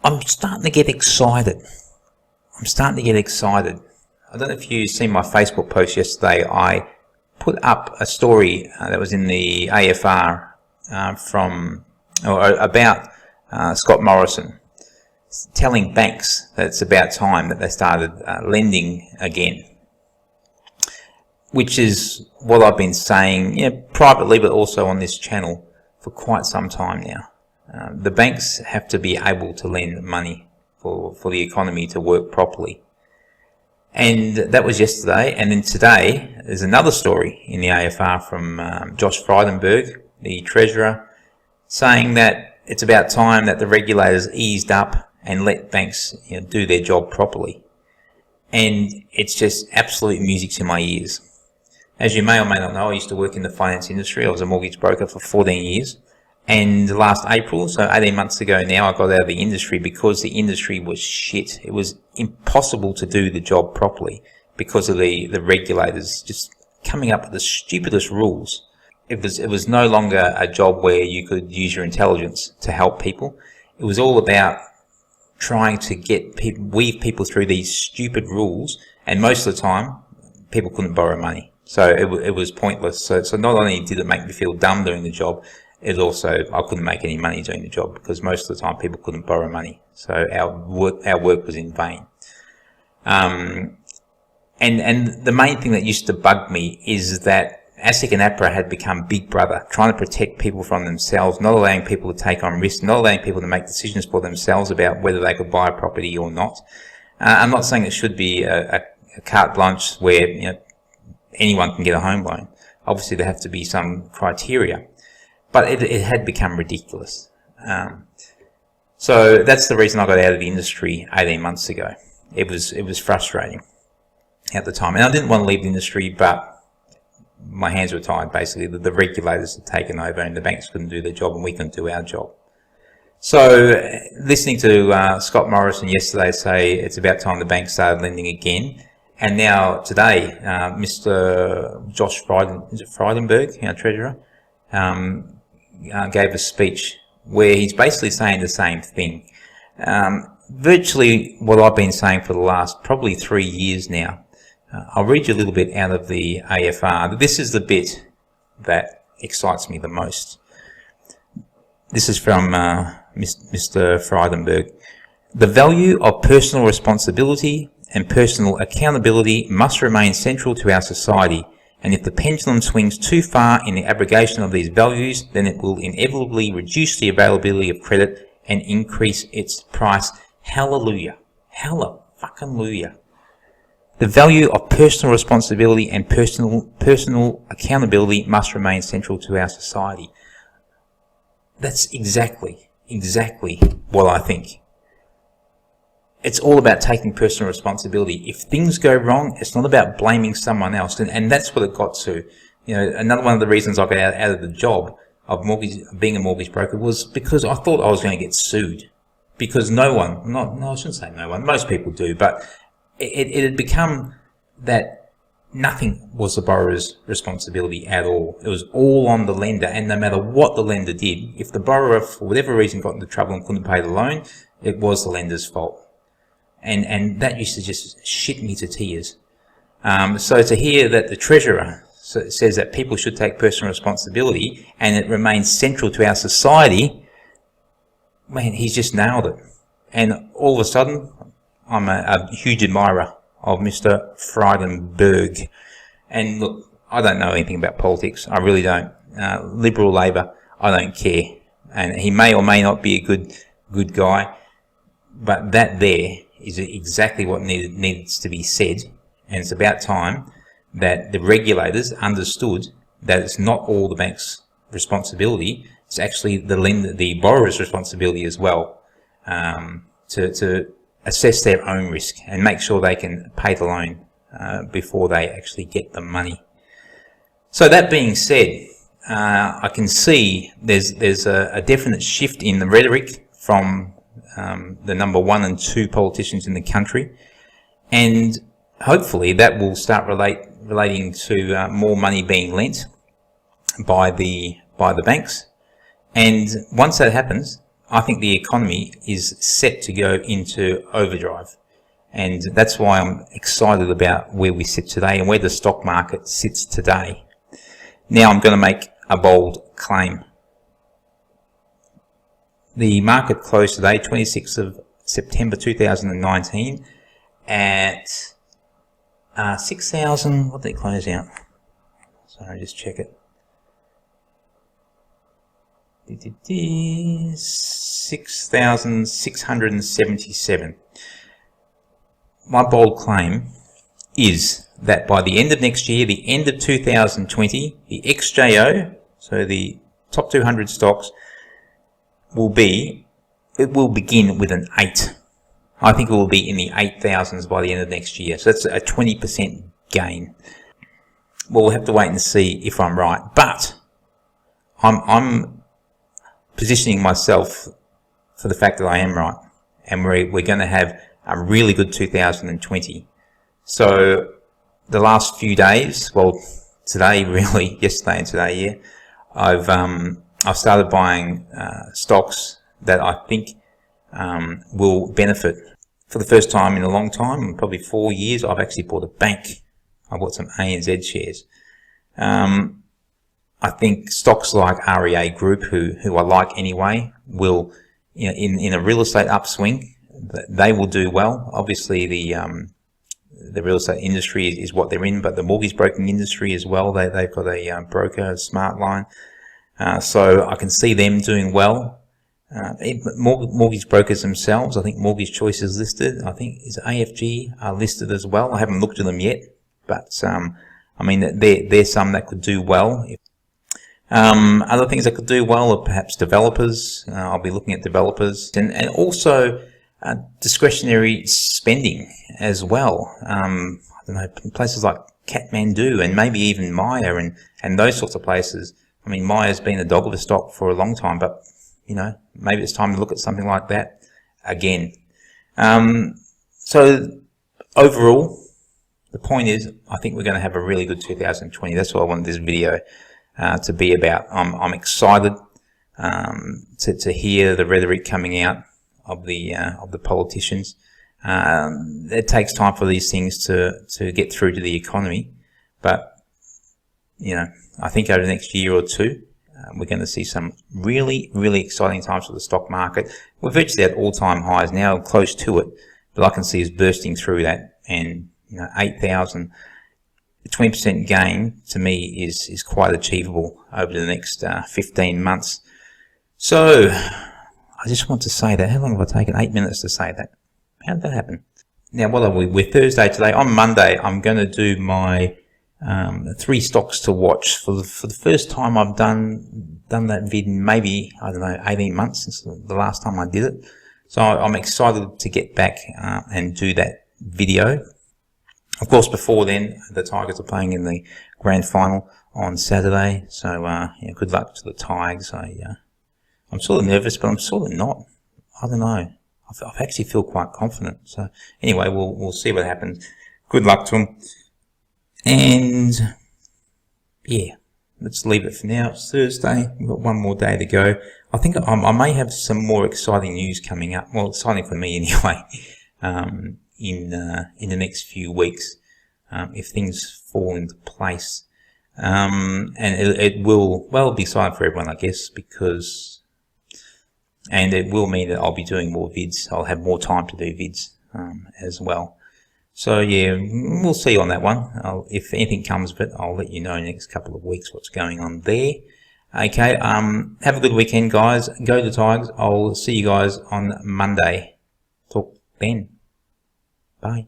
I'm starting to get excited. I don't know if you've seen my Facebook post yesterday. I put up a story that was in the AFR about Scott Morrison telling banks that it's about time that they started lending again, which is what I've been saying, privately, but also on this channel for quite some time now. The banks have to be able to lend money for the economy to work properly. And that was yesterday. And then today, there's another story in the AFR from Josh Frydenberg, the Treasurer, saying that it's about time that the regulators eased up and let banks do their job properly. And it's just absolute music to my ears. As you may or may not know, I used to work in the finance industry. I was a mortgage broker for 14 years. And last April, so 18 months ago now, I got out of the industry because the industry was shit. It was impossible to do the job properly because of the regulators just coming up with the stupidest rules. It was no longer a job where you could use your intelligence to help people. It was all about trying to weave people through these stupid rules, and most of the time, people couldn't borrow money. So it was pointless. So not only did it make me feel dumb doing the job, it also, I couldn't make any money doing the job because most of the time people couldn't borrow money. So our work was in vain. And the main thing that used to bug me is that ASIC and APRA had become Big Brother, trying to protect people from themselves, not allowing people to take on risk, not allowing people to make decisions for themselves about whether they could buy a property or not. I'm not saying it should be a carte blanche where anyone can get a home loan. Obviously, there have to be some criteria. But it had become ridiculous. So that's the reason I got out of the industry 18 months ago. It was frustrating at the time. And I didn't want to leave the industry, but my hands were tied, basically. The regulators had taken over and the banks couldn't do their job and we couldn't do our job. So listening to Scott Morrison yesterday say it's about time the banks started lending again. And now today, Mr. Josh Frydenberg, Treasurer, gave a speech where he's basically saying the same thing. Virtually what I've been saying for the last probably 3 years now. I'll read you a little bit out of the AFR. This is the bit that excites me the most. This is from Mr. Frydenberg. The value of personal responsibility and personal accountability must remain central to our society. And if the pendulum swings too far in the abrogation of these values, then it will inevitably reduce the availability of credit and increase its price. Hallelujah. Hallelujah. The value of personal responsibility and personal accountability must remain central to our society. That's exactly what I think. It's all about taking personal responsibility. If things go wrong, it's not about blaming someone else. And that's what it got to. Another one of the reasons I got out of the job of being a mortgage broker was because I thought I was going to get sued. Because I shouldn't say no one, most people do, but it had become that nothing was the borrower's responsibility at all. It was all on the lender, and no matter what the lender did, if the borrower for whatever reason got into trouble and couldn't pay the loan, it was the lender's fault. And that used to just shit me to tears. So to hear that the Treasurer says that people should take personal responsibility and it remains central to our society, man, he's just nailed it. And all of a sudden, I'm a huge admirer of Mr. Frydenberg. And look, I don't know anything about politics. I really don't. Liberal, Labor, I don't care. And he may or may not be a good guy, but that there is exactly what needs to be said, and it's about time that the regulators understood that it's not all the bank's responsibility, it's actually the borrower's responsibility as well, to assess their own risk and make sure they can pay the loan before they actually get the money. So that being said, I can see there's a definite shift in the rhetoric from the number 1 and 2 politicians in the country, and hopefully that will start relating to more money being lent by the banks. And once that happens, I think the economy is set to go into overdrive. And that's why I'm excited about where we sit today and where the stock market sits today. Now I'm going to make a bold claim. The market closed today, 26th of September 2019, at 6,000, what did it close out? Sorry, just check it. 6,677. My bold claim is that by the end of next year, the end of 2020, the XJO, so the top 200 stocks, will begin with an 8. I think it will be in the 8,000s by the end of next year. So that's a 20% gain. Well, we'll have to wait and see if I'm right. But I'm positioning myself for the fact that I am right. And we're going to have a really good 2020. So the last few days, well, today really, yesterday and today, yeah, I've started buying stocks that I think will benefit. For the first time in a long time, in probably 4 years, I've actually bought a bank. I bought some ANZ shares. I think stocks like REA Group, who I like anyway, will, you know, in a real estate upswing, they will do well. Obviously, the real estate industry is what they're in, but the mortgage broking industry as well. They've got a broker, Smartline, so I can see them doing well. Mortgage brokers themselves, I think Mortgage Choice is listed. I think is AFG are listed as well. I haven't looked at them yet, but I mean, there's some that could do well. Other things that could do well are perhaps developers. I'll be looking at developers and also discretionary spending as well. I don't know, places like Kathmandu and maybe even Maya and those sorts of places. I mean, Maya's been a dog of a stock for a long time, but you know, maybe it's time to look at something like that again. So overall, the point is, I think we're going to have a really good 2020. That's what I wanted this video to be about. I'm excited to hear the rhetoric coming out of the politicians. It takes time for these things to get through to the economy, but you know, I think over the next year or two, we're going to see some really, really exciting times for the stock market. We're virtually at all-time highs now, close to it, but I can see us bursting through that. And you know, 8,000, 20% gain to me is quite achievable over the next 15 months. So I just want to say that. How long have I taken? 8 minutes to say that. How did that happen? Now, what are we? We're Thursday today. On Monday, I'm going to do my 3 stocks to watch. For the first time I've done that vid in maybe, I don't know, 18 months since the last time I did it. So I'm excited to get back and do that video. Of course, before then, the Tigers are playing in the grand final on Saturday. So yeah, good luck to the Tigers. I'm sort of nervous, but I'm sort of not. I don't know. I actually feel quite confident. So anyway, we'll see what happens. Good luck to them. And yeah, let's leave it for now. It's Thursday. We've got one more day to go. I think I may have some more exciting news coming up. Well, exciting for me anyway. In the next few weeks, if things fall into place, and it will be exciting for everyone, I guess, because, and it will mean that I'll be doing more vids. I'll have more time to do vids as well. So yeah, we'll see on that one. If anything comes of it, I'll let you know in the next couple of weeks what's going on there. Okay, have a good weekend, guys. Go to the Tigers. I'll see you guys on Monday. Talk then. Bye.